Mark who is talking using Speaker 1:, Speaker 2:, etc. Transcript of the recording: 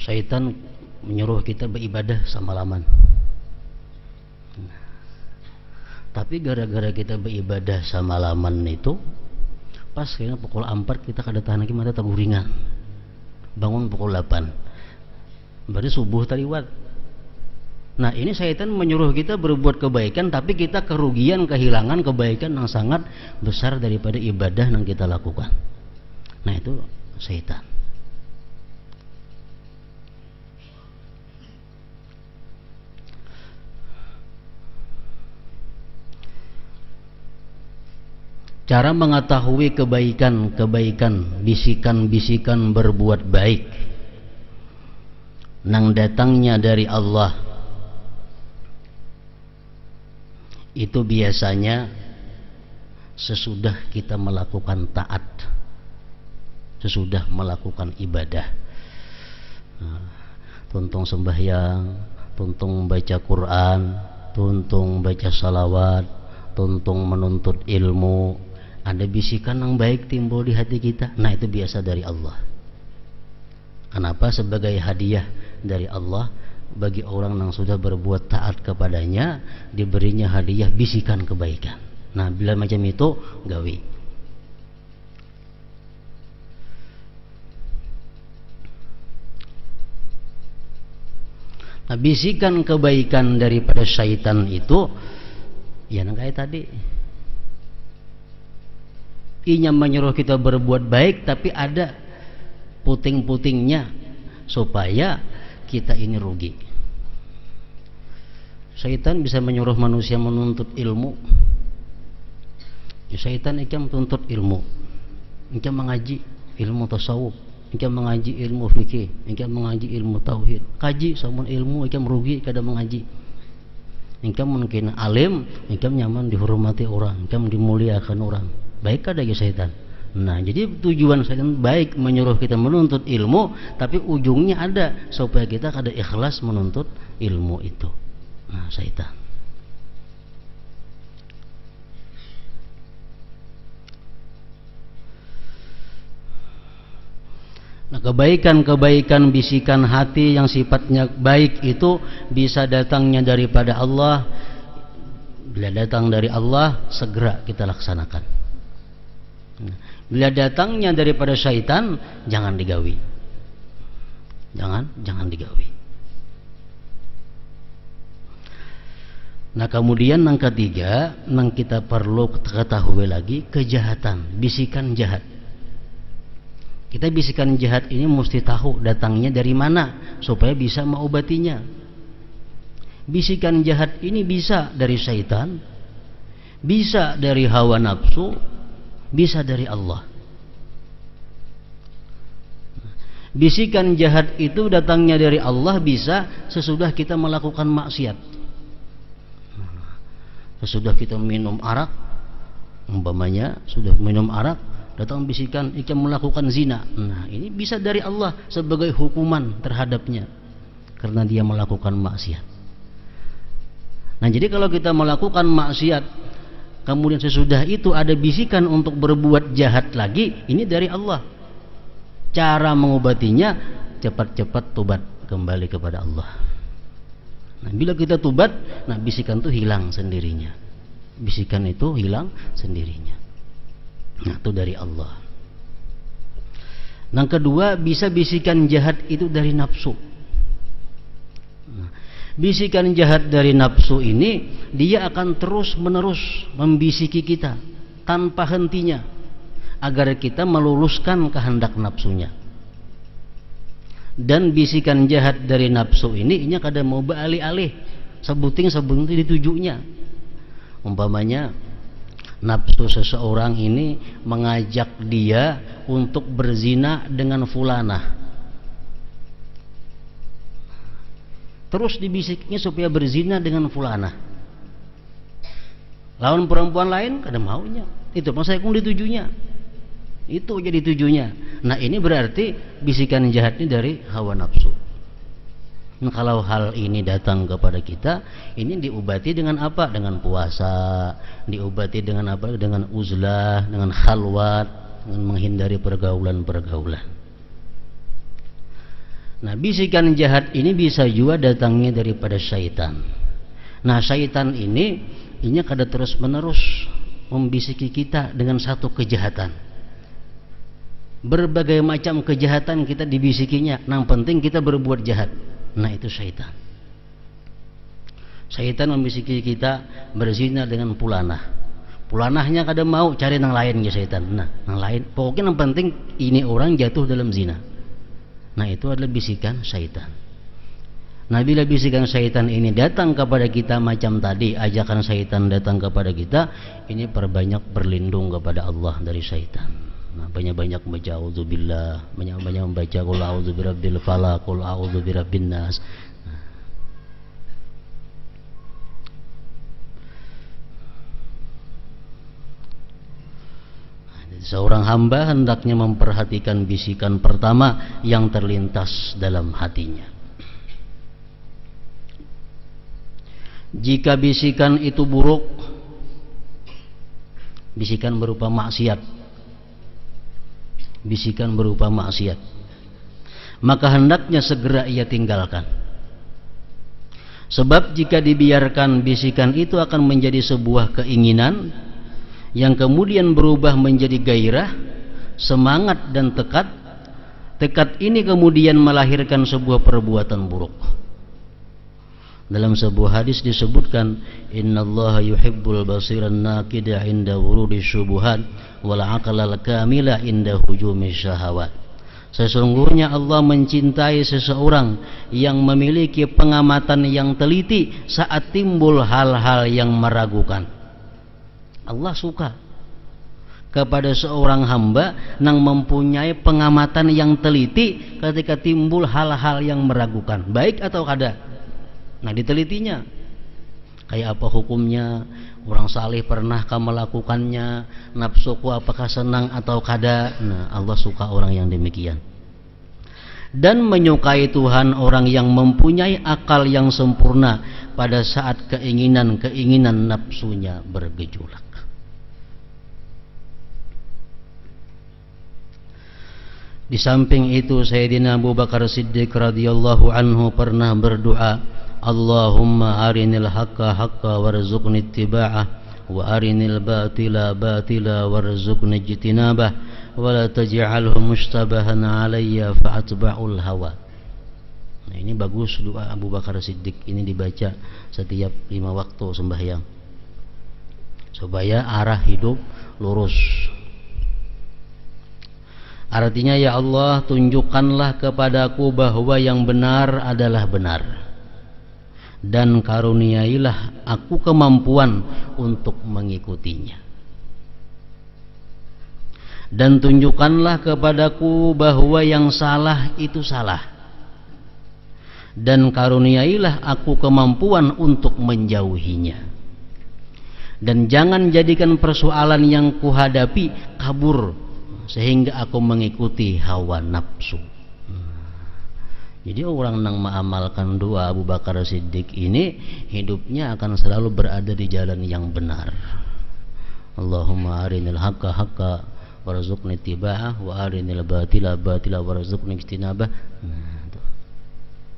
Speaker 1: Syaitan menyuruh kita beribadah semalaman. Tapi gara-gara kita beribadah semalaman itu, pas kayaknya pukul 4 kita kedatangan lagi mata taburingan. Bangun pukul 8. Berarti subuh tadi wat. Nah, ini syaitan menyuruh kita berbuat kebaikan, tapi kita kehilangan kebaikan yang sangat besar daripada ibadah yang kita lakukan. Nah, itu syaitan. Cara mengetahui kebaikan, bisikan-bisikan berbuat baik nang datangnya dari Allah, itu biasanya sesudah kita melakukan taat, sesudah melakukan ibadah. Tuntung sembahyang, tuntung baca Quran, tuntung baca salawat, tuntung menuntut ilmu, ada bisikan yang baik timbul di hati kita. Nah, itu biasa dari Allah. Kenapa? Sebagai hadiah dari Allah bagi orang yang sudah berbuat taat kepadanya, diberinya hadiah bisikan kebaikan. Nah, bila macam itu gawi. Nah, bisikan kebaikan daripada syaitan itu ya yang kayak tadi, inya menyuruh kita berbuat baik, tapi ada puting-putingnya supaya kita ini rugi. Syaitan bisa menyuruh manusia menuntut ilmu. Syaitan ikam tuntut ilmu, ikam mengaji ilmu tasawuf, ikam mengaji ilmu fikih, ikam mengaji ilmu tauhid. Kaji samun ilmu ikam rugi kada mengaji. Ikam mungkin alim, ikam nyaman dihormati orang, ikam dimuliakan orang. Baik kada ya syaitan. Nah, jadi tujuan syaitan baik menyuruh kita menuntut ilmu, tapi ujungnya ada supaya kita kada ikhlas menuntut ilmu itu. Nah, syaitan. Nah, kebaikan-kebaikan bisikan hati yang sifatnya baik itu bisa datangnya daripada Allah. Bila datang dari Allah, segera kita laksanakan. Bila datangnya daripada syaitan, jangan digawi. Jangan digawi. Nah, kemudian yang ketiga, yang kita perlu ketahui lagi, kejahatan, bisikan jahat. Kita bisikan jahat ini mesti tahu datangnya dari mana supaya bisa mengobatinya. Bisikan jahat ini bisa dari syaitan, bisa dari hawa nafsu, bisa dari Allah. Bisikan jahat itu datangnya dari Allah bisa sesudah kita melakukan maksiat. Sesudah kita minum arak, umpamanya sudah minum arak, datang bisikan ikam melakukan zina. Nah, ini bisa dari Allah sebagai hukuman terhadapnya karena dia melakukan maksiat. Nah, jadi kalau kita melakukan maksiat, kemudian sesudah itu ada bisikan untuk berbuat jahat lagi, ini dari Allah. Cara mengobatinya, cepat-cepat tobat kembali kepada Allah. Nah, bila kita tobat, nah bisikan itu hilang sendirinya. Bisikan itu hilang sendirinya. Nah, itu dari Allah. Yang kedua, bisa bisikan jahat itu dari nafsu. Nah, bisikan jahat dari nafsu ini, dia akan terus menerus membisiki kita tanpa hentinya agar kita meluluskan kehendak nafsunya. Dan bisikan jahat dari nafsu ini kada mau beralih-alih, sebuting ditujunya. Umpamanya nafsu seseorang ini mengajak dia untuk berzina dengan fulanah, terus dibisiknya supaya berzina dengan fulanah. Lawan perempuan lain kada maunya, itu masa ikung ditujunya, itu jadi tujunya. Nah, ini berarti bisikan jahat ini dari hawa nafsu. Nah, kalau hal ini datang kepada kita, ini diobati dengan apa? Dengan puasa, diobati dengan apa? Dengan uzlah, dengan khalwat, dengan menghindari pergaulan-pergaulan. Nah, bisikan jahat ini bisa juga datangnya daripada syaitan. Nah, syaitan ini kada terus menerus membisiki kita dengan satu kejahatan. Berbagai macam kejahatan kita dibisikinya, yang penting kita berbuat jahat. Nah, itu syaitan. Syaitan membisiki kita berzina dengan pulanah. Pulanahnya kada mau, cari yang lain ya syaitan. Nah, yang lain, pokoknya yang penting ini orang jatuh dalam zina. Nah, itu adalah bisikan syaitan. Nah, bila bisikan syaitan ini datang kepada kita macam tadi, ajakan syaitan datang kepada kita, ini perbanyak berlindung kepada Allah dari syaitan. Nah, banyak-banyak membaca auzubillah, banyak-banyak membaca qul a'udzu birabbil falaq, qul a'udzu birabbin nas. Seorang hamba hendaknya memperhatikan bisikan pertama yang terlintas dalam hatinya. Jika bisikan itu buruk, bisikan berupa maksiat, maka hendaknya segera ia tinggalkan. Sebab jika dibiarkan, bisikan itu akan menjadi sebuah keinginan yang kemudian berubah menjadi gairah, semangat dan tekad. Tekad ini kemudian melahirkan sebuah perbuatan buruk. Dalam sebuah hadis disebutkan, innallaha yuhibbul basiran naqida inda wurudi syubuhat wal aqlal kamila inda hujumi syahawat. Sesungguhnya Allah mencintai seseorang yang memiliki pengamatan yang teliti saat timbul hal-hal yang meragukan. Allah suka kepada seorang hamba yang mempunyai pengamatan yang teliti ketika timbul hal-hal yang meragukan, baik atau kada. Nah, ditelitinya, kayak apa hukumnya, orang saleh pernahkah melakukannya, nafsuku apakah senang atau kada. Nah, Allah suka orang yang demikian. Dan menyukai Tuhan orang yang mempunyai akal yang sempurna pada saat keinginan nafsunya bergejolak. Di samping itu, Sayyidina Abu Bakar Siddiq radhiyallahu anhu pernah berdoa, Allahumma arinil haqqa haqqa warzuqni ittiba'ah wa arinil batila batila warzuqni ijtinabah wa la taj'alhu mushtabahan alayya fa'atba'ul hawa. Nah, ini bagus doa Abu Bakar Siddiq, ini dibaca setiap 5 waktu sembahyang supaya arah hidup lurus. Artinya, ya Allah, tunjukkanlah kepadaku bahwa yang benar adalah benar, dan karuniailah aku kemampuan untuk mengikutinya. Dan tunjukkanlah kepadaku bahwa yang salah itu salah, dan karuniailah aku kemampuan untuk menjauhinya. Dan jangan jadikan persoalan yang kuhadapi kabur sehingga aku mengikuti hawa nafsu. Jadi orang yang mengamalkan doa Abu Bakar Siddiq ini, hidupnya akan selalu berada di jalan yang benar. Allahumma arinil haqqa haqqa warzuqni ittiba'ah wa arinil batila batila warzuqni ijtinabah.